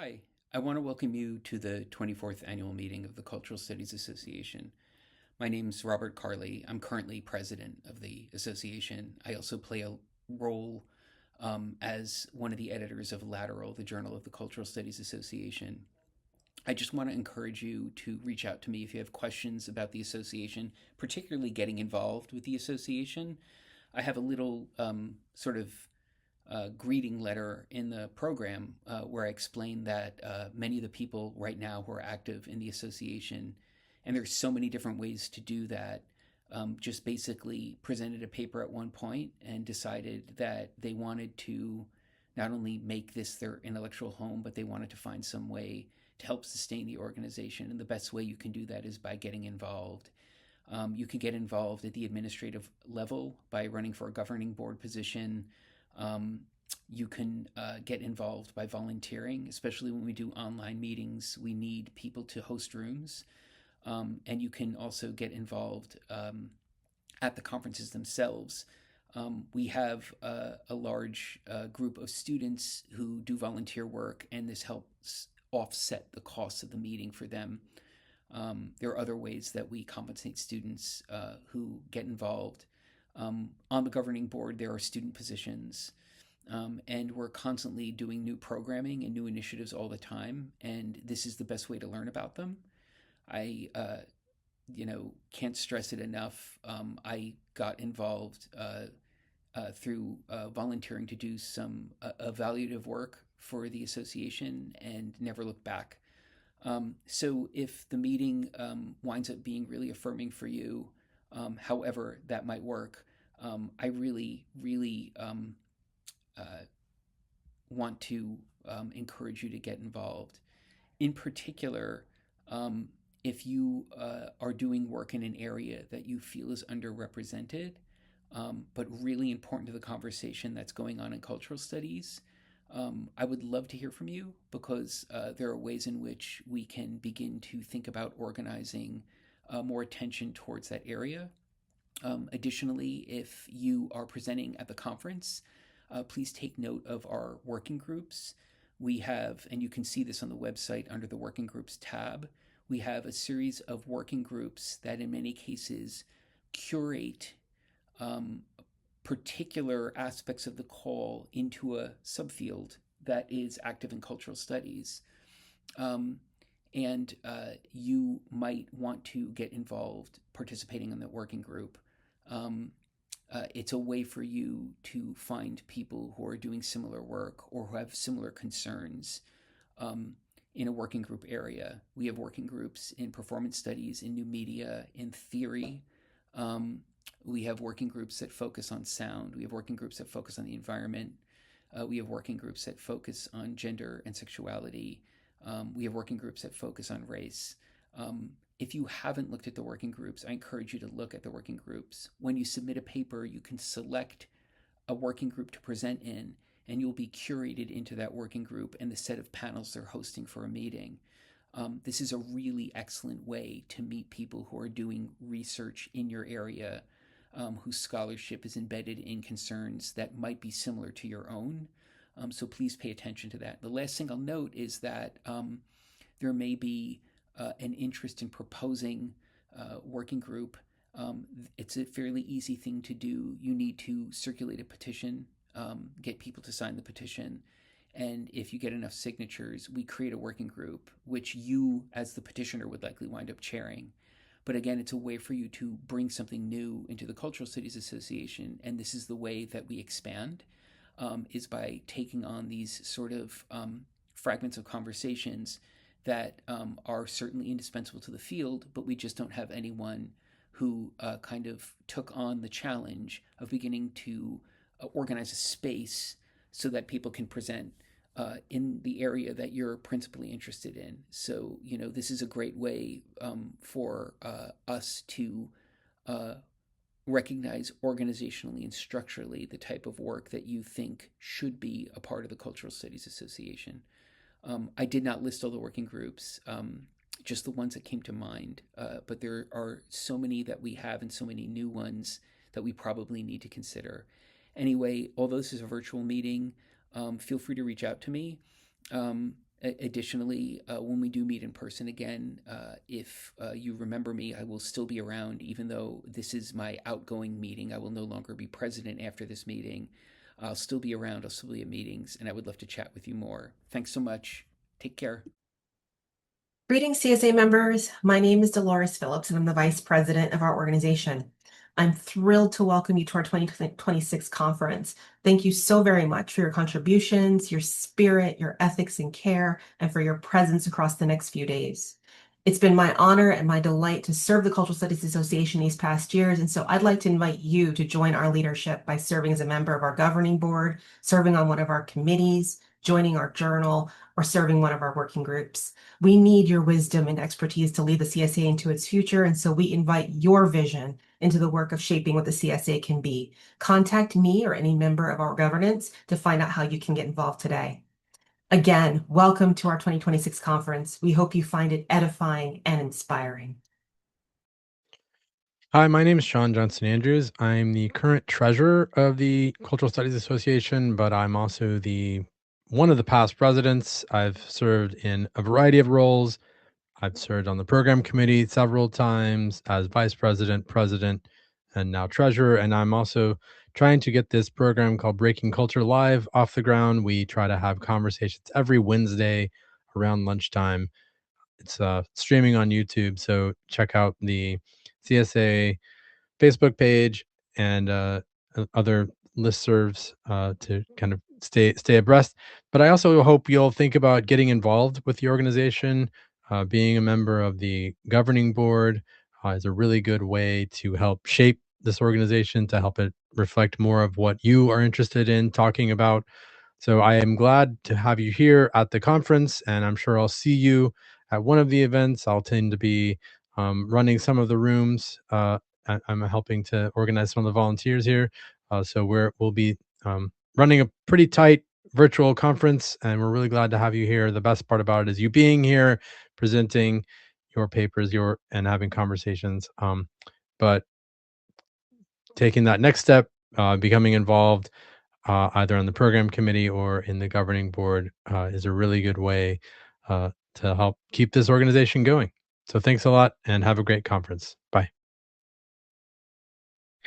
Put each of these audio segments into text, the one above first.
Hi, I want to welcome you to the 24th annual meeting of the Cultural Studies Association. My name's Robert Carley. I'm currently president of the association. I also play a role as one of the editors of Lateral, the Journal of the Cultural Studies Association. I just want to encourage you to reach out to me if you have questions about the association, particularly getting involved with the association. I have a little sort of greeting letter in the program where I explain that many of the people right now who are active in the association, and there's so many different ways to do that, just basically presented a paper at one point and decided that they wanted to not only make this their intellectual home, but they wanted to find some way to help sustain the organization. And the best way you can do that is by getting involved. You can get involved at the administrative level by running for a governing board position. Um, you can get involved by volunteering, especially when we do online meetings. We need people to host rooms. And you can also get involved at the conferences themselves. We have a large group of students who do volunteer work, and this helps offset the costs of the meeting for them. There are other ways that we compensate students who get involved. On the governing board, there are student positions, and we're constantly doing new programming and new initiatives all the time. And this is the best way to learn about them. I, can't stress it enough. I got involved through volunteering to do some evaluative work for the association and never looked back. So if the meeting winds up being really affirming for you, however that might work, I really, really uh, want to encourage you to get involved. In particular, um, if you are doing work in an area that you feel is underrepresented, but really important to the conversation that's going on in cultural studies, I would love to hear from you because there are ways in which we can begin to think about organizing more attention towards that area. Additionally, if you are presenting at the conference, please take note of our working groups. We have, and you can see this on the website under the working groups tab, we have a series of working groups that in many cases curate um, particular aspects of the call into a subfield that is active in cultural studies. Um, and you might want to get involved participating in the working group. Um, it's a way for you to find people who are doing similar work or who have similar concerns um, in a working group area. We have working groups in performance studies, in new media, in theory. Um, we have working groups that focus on sound. We have working groups that focus on the environment. We have working groups that focus on gender and sexuality. We have working groups that focus on race. If you haven't looked at the working groups, I encourage you to look at the working groups. When you submit a paper, you can select a working group to present in, and you'll be curated into that working group and the set of panels they're hosting for a meeting. This is a really excellent way to meet people who are doing research in your area, whose scholarship is embedded in concerns that might be similar to your own. So please pay attention to that. The last thing I'll note is that there may be an interest in proposing working group. It's a fairly easy thing to do. You need to circulate a petition, get people to sign the petition. And if you get enough signatures, we create a working group, which you, as the petitioner, would likely wind up chairing. But again, it's a way for you to bring something new into the Cultural Studies Association. And this is the way that we expand, is by taking on these sort of fragments of conversations that are certainly indispensable to the field, but we just don't have anyone who kind of took on the challenge of beginning to organize a space so that people can present in the area that you're principally interested in. So, this is a great way for us to recognize organizationally and structurally the type of work that you think should be a part of the Cultural Studies Association. I did not list all the working groups, just the ones that came to mind, but there are so many that we have and so many new ones that we probably need to consider. Anyway, although this is a virtual meeting, feel free to reach out to me. Additionally, when we do meet in person again, if you remember me, I will still be around, even though this is my outgoing meeting. I will no longer be president after this meeting. I'll still be around, I'll still be at meetings, and I would love to chat with you more. Thanks so much. Take care. Greetings, CSA members. My name is Dolores Phillips, and I'm the Vice President of our organization. I'm thrilled to welcome you to our 2026 conference. Thank you so very much for your contributions, your spirit, your ethics and care, and for your presence across the next few days. It's been my honor and my delight to serve the Cultural Studies Association these past years, and so I'd like to invite you to join our leadership by serving as a member of our governing board, serving on one of our committees, joining our journal, or serving one of our working groups. We need your wisdom and expertise to lead the CSA into its future, and so we invite your vision into the work of shaping what the CSA can be. Contact me or any member of our governance to find out how you can get involved today. Again, welcome to our 2026 conference. We hope you find it edifying and inspiring. Hi, my name is Sean Johnson Andrews. I'm the current treasurer of the Cultural Studies Association, but I'm also the one of the past presidents. I've served in a variety of roles. I've served on the program committee several times as vice president, president, and now treasurer. And I'm also trying to get this program called Breaking Culture Live off the ground. We try to have conversations every Wednesday around lunchtime. It's streaming on YouTube, so check out the CSA Facebook page and other listservs to kind of stay abreast. But I also hope you'll think about getting involved with the organization. Being a member of the governing board is a really good way to help shape this organization, to help it reflect more of what you are interested in talking about. So I am glad to have you here at the conference, and I'm sure I'll see you at one of the events. I'll tend to be running some of the rooms. I'm helping to organize some of the volunteers here. So we'll be running a pretty tight virtual conference, and we're really glad to have you here. The best part about it is you being here, presenting your papers, and having conversations. But taking that next step, becoming involved either on the program committee or in the governing board is a really good way to help keep this organization going. So thanks a lot and have a great conference. Bye.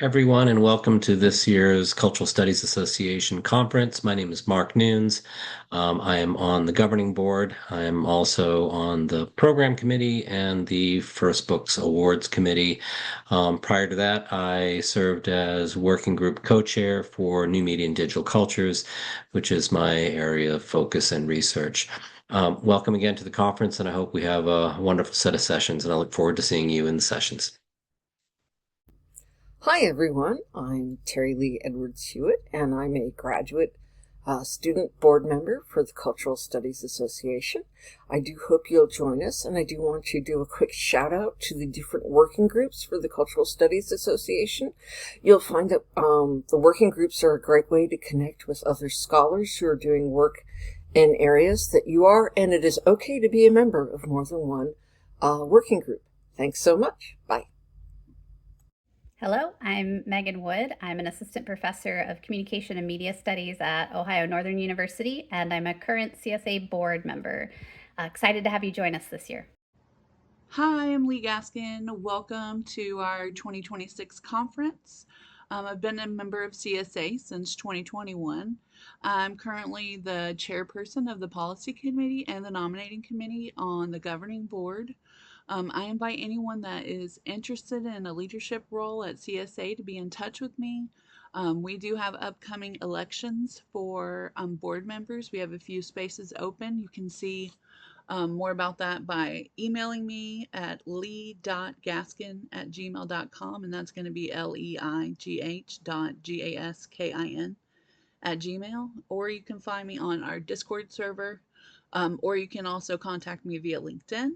Everyone, and welcome to this year's Cultural Studies Association conference. My name is Mark Nunes. I am on the governing board. I am also on the program committee and the First Books Awards committee. Prior to that, I served as working group co-chair for New Media and Digital Cultures, which is my area of focus and research. Welcome again to the conference, and I hope we have a wonderful set of sessions, and I look forward to seeing you in the sessions. Hi everyone, I'm Terry Lee Edwards Hewitt, and I'm a graduate student board member for the Cultural Studies Association. I do hope you'll join us, and I do want to do a quick shout out to the different working groups for the Cultural Studies Association. You'll find that the working groups are a great way to connect with other scholars who are doing work in areas that you are, and it is okay to be a member of more than one working group. Thanks so much. Bye. Hello, I'm Megan Wood. I'm an assistant professor of communication and media studies at Ohio Northern University, and I'm a current CSA board member. Excited to have you join us this year. Hi, I'm Lee Gaskin. Welcome to our 2026 conference. I've been a member of CSA since 2021. I'm currently the chairperson of the policy committee and the nominating committee on the governing board. I invite anyone that is interested in a leadership role at CSA to be in touch with me. We do have upcoming elections for board members. We have a few spaces open. You can see more about that by emailing me at lee.gaskin@gmail.com, and that's going to be leigh.gaskin@gmail, or you can find me on our Discord server, or you can also contact me via LinkedIn.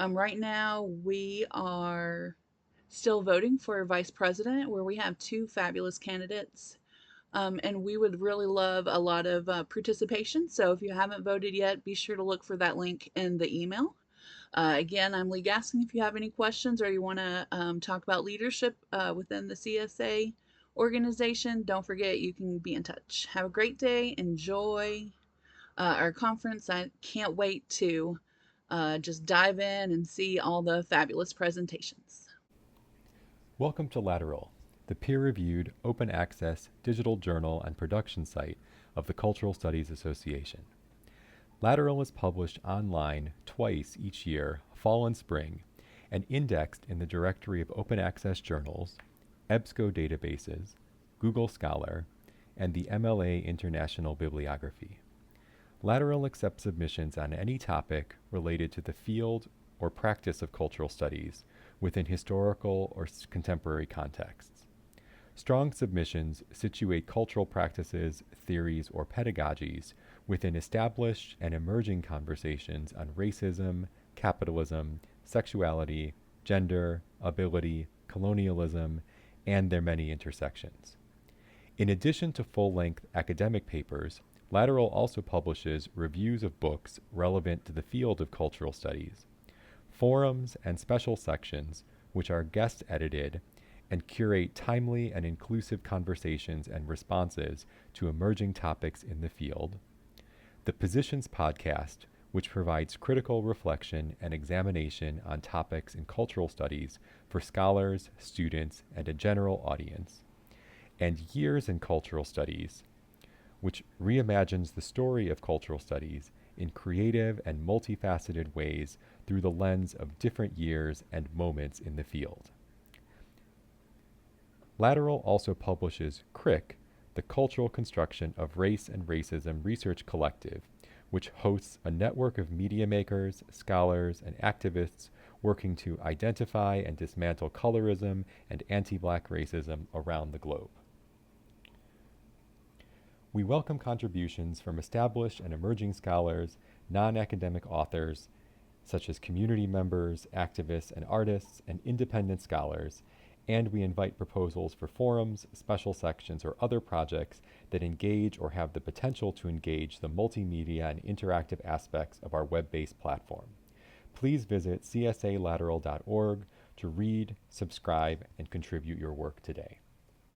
Right now, we are still voting for vice president, where we have two fabulous candidates. And we would really love a lot of participation. So if you haven't voted yet, be sure to look for that link in the email. Again, I'm Lee Gaskin. If you have any questions or you want to talk about leadership within the CSA organization, don't forget you can be in touch. Have a great day. Enjoy our conference. I can't wait to just dive in and see all the fabulous presentations. Welcome to Lateral, the peer-reviewed, open-access digital journal and production site of the Cultural Studies Association. Lateral is published online twice each year, fall and spring, and indexed in the directory of open access journals, EBSCO databases, Google Scholar, and the MLA International Bibliography. Lateral accepts submissions on any topic related to the field or practice of cultural studies within historical or contemporary contexts. Strong submissions situate cultural practices, theories, or pedagogies within established and emerging conversations on racism, capitalism, sexuality, gender, ability, colonialism, and their many intersections. In addition to full-length academic papers, Lateral also publishes reviews of books relevant to the field of cultural studies, forums and special sections which are guest edited and curate timely and inclusive conversations and responses to emerging topics in the field, the Positions Podcast, which provides critical reflection and examination on topics in cultural studies for scholars, students, and a general audience, and Years in Cultural Studies, which reimagines the story of cultural studies in creative and multifaceted ways through the lens of different years and moments in the field. Lateral also publishes CRIC, the Cultural Construction of Race and Racism Research Collective, which hosts a network of media makers, scholars, and activists working to identify and dismantle colorism and anti-Black racism around the globe. We welcome contributions from established and emerging scholars, non-academic authors, such as community members, activists, and artists, and independent scholars, and we invite proposals for forums, special sections, or other projects that engage or have the potential to engage the multimedia and interactive aspects of our web-based platform. Please visit csalateral.org to read, subscribe, and contribute your work today.